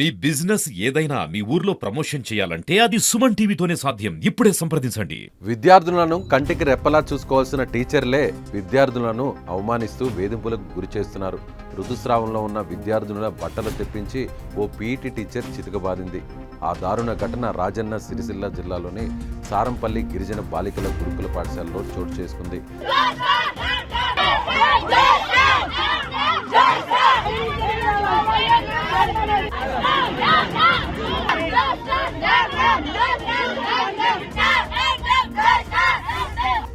మీ business ఏదైనా మీ ఊర్లో promotion చేయాలంటే అది సుమన్ టీవీతోనే సాధ్యం. ఇప్పుడే సంప్రదించండి. విద్యార్థులను కంటికి రెప్పలా చూసుకోవాల్సిన టీచర్లే విద్యార్థులను అవమానిస్తూ వేధింపులకు గురి చేస్తున్నారు. ఋతుస్రావంలో ఉన్న విద్యార్థుల బట్టలు తెప్పించి ఓ పీఈటీ టీచర్ చితకబాదింది. ఆ దారుణ ఘటన రాజన్న సిరిసిల్ల జిల్లాలోని సారంపల్లి గిరిజన బాలికల గురుకుల పాఠశాలలో చోటు చేసుకుంది.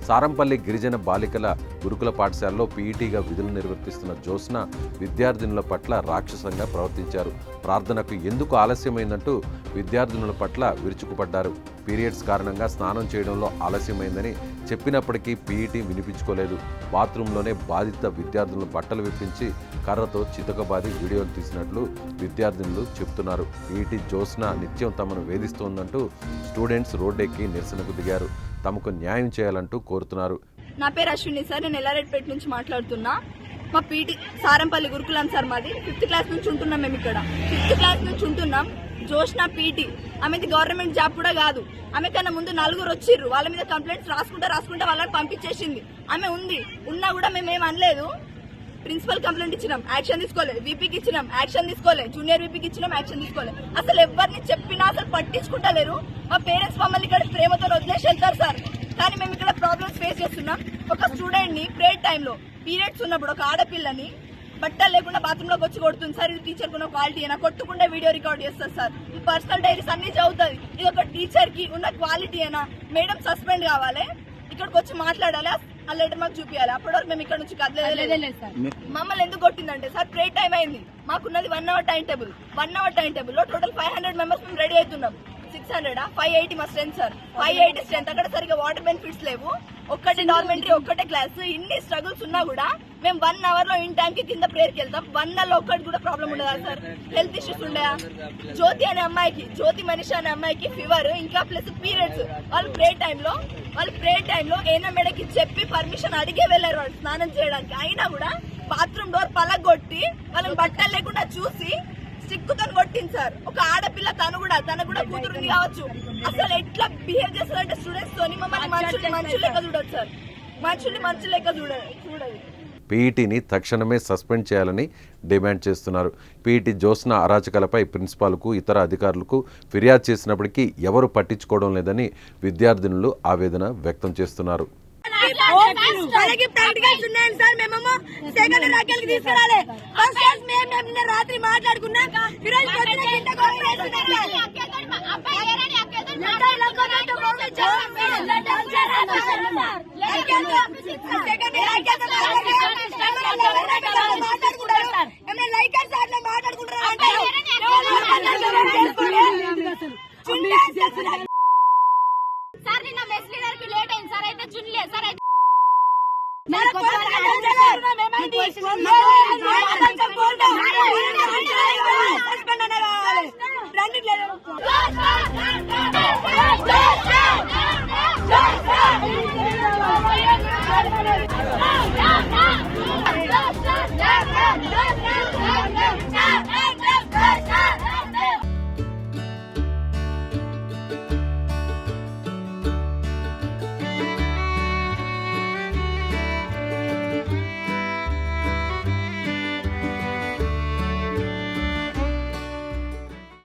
సారంపల్లి గిరిజన బాలికల గురుకుల పాఠశాలలో పీఈటీగా విధులు నిర్వర్తిస్తున్న జ్యోత్స్న విద్యార్థినుల పట్ల రాక్షసంగా ప్రవర్తించారు. ప్రార్థనకు ఎందుకు ఆలస్యమైందంటూ విద్యార్థినుల పట్ల విరుచుకుపడ్డారు. పీరియడ్స్ కారణంగా స్నానం చేయడంలో ఆలస్యమైందని చెప్పినప్పటికీ పీఈటీ వినిపించుకోలేదు. బాత్రూంలోనే బాధిత విద్యార్థులను బట్టలు విప్పించి కర్రతో చితకబాది వీడియోలు తీసినట్లు విద్యార్థినులు చెబుతున్నారు. పీఈటీ జ్యోత్స్న నిత్యం తమను వేధిస్తోందంటూ స్టూడెంట్స్ రోడ్డెక్కి నిరసనకు దిగారు. తమకు న్యాయం చేయాలంటూ కోరుతున్నారు. నా పేరు అశ్విని సార్, నేను ఎల్లారెడ్డిపేట నుంచి మాట్లాడుతున్నా. మా పీటీ సారంపల్లి గురుకులం సార్, మాది 5th క్లాస్ నుంచి ఉంటున్నాం. మేము ఇక్కడ 5th క్లాస్ నుంచి ఉంటున్నాం. జ్యోత్స్న పీటీ, ఆమెది గవర్నమెంట్ జాబ్ కూడా కాదు. ఆమె కన్నా ముందు 4 వచ్చిర్రు. వాళ్ళ మీద కంప్లైంట్స్ రాసుకుంటా వాళ్ళని పంపించేసింది. ఆమె ఉన్నా కూడా మేమేం అనలేదు. ప్రిన్సిపల్ కంప్లైంట్ ఇచ్చినాం, యాక్షన్ తీసుకోలే. వీపీకి ఇచ్చినాం, యాక్షన్ తీసుకోలే. జూనియర్ వీపీకి ఇచ్చినాం, యాక్షన్ తీసుకోలే. అసలు ఎవరిని చెప్పినా అసలు పట్టించుకుంటలేరు. మా పేరెంట్స్ మమ్మల్ని ఇక్కడ ప్రేమతో వదిలేసి వెళ్తారు సార్. కానీ మేము ఇక్కడ ప్రాబ్లమ్స్ ఫేస్ చేస్తున్నాం. ఒక స్టూడెంట్ ని ప్రేయర్ టైంలో పీరియడ్స్ ఉన్నప్పుడు ఒక ఆడపిల్లని బట్టలు లేకుండా బాత్రూమ్ లోకి వచ్చి కొడుతుంది సార్. ఇది టీచర్ కున్న క్వాలిటీ అయినా కొట్టుకుంటే వీడియో రికార్డ్ చేస్తారు సార్. ఈ పర్సనల్ డైరీస్ అన్ని చదువుతుంది. ఇది ఒక టీచర్ కి ఉన్న క్వాలిటీ అయినా. మేడం సస్పెండ్ కావాలి, ఇక్కడికి వచ్చి మాట్లాడాలి, ఆ లెటర్ మాకు చూపించాలి. అప్పటి వరకు మేము ఇక్కడ నుంచి కదలేదు సార్. మమ్మల్ని ఎందుకు కొట్టిందంటే సార్, ప్రే టైం అయింది. మాకున్నది 1 hour time table. 1 hour time table లో టోటల్ 500 మెంబర్స్ మేము రెడీ అవుతున్నాం. 600 580 మా స్ట్రెంత్ సార్. 580 స్ట్రెంత్. అక్కడ సరిగా వాటర్ బెనిఫిట్స్ లేవు. ఒక్కటే డార్మెంటరీ, ఒక్కటే క్లాస్. ఇన్ని స్ట్రగుల్స్ ఉన్నా కూడా మేము 1 hour లో ఇన్ టైం కి కింద ప్రేయర్కి వెళ్తాం. 1 hour లో ఒక్కటి కూడా ప్రాబ్లం ఉండదా సార్? హెల్త్ ఇష్యూస్ ఉండయా? జ్యోతి అనే అమ్మాయికి, జ్యోతి మనిషి అనే అమ్మాయికి ఫీవర్, ఇంకా ప్లస్ పీరియడ్స్. వాళ్ళు ప్రే టైంలో ఏనా మేడకి చెప్పి పర్మిషన్ అడిగే వెళ్ళారు వాళ్ళు స్నానం చేయడానికి. అయినా కూడా బాత్రూమ్ డోర్ పలగొట్టి వాళ్ళని బట్టలు లేకుండా చూసి సిక్కుతో కొట్టింది సార్. ఒక ఆడపిల్ల, తను కూడా కూతురుంది కావచ్చు. అసలు ఎట్లా బిహేవ్ చేస్తారంటే స్టూడెంట్స్ తోని మమ్మల్ని మనుషులు లెక్క చూడదు సార్. మనుషులు లెక్క చూడదు. పీఈటీని తక్షణమే సస్పెండ్ చేయాలని డిమాండ్ చేస్తున్నారు. పీఈటీ జ్యోత్స్న అరాచకాలపై ప్రిన్సిపాల్కు, ఇతర అధికారులకు ఫిర్యాదు చేసినప్పటికీ ఎవరు పట్టించుకోవడం లేదని విద్యార్థినులు ఆవేదన వ్యక్తం చేస్తున్నారు. రాత్రి మాట్లాడుకున్నా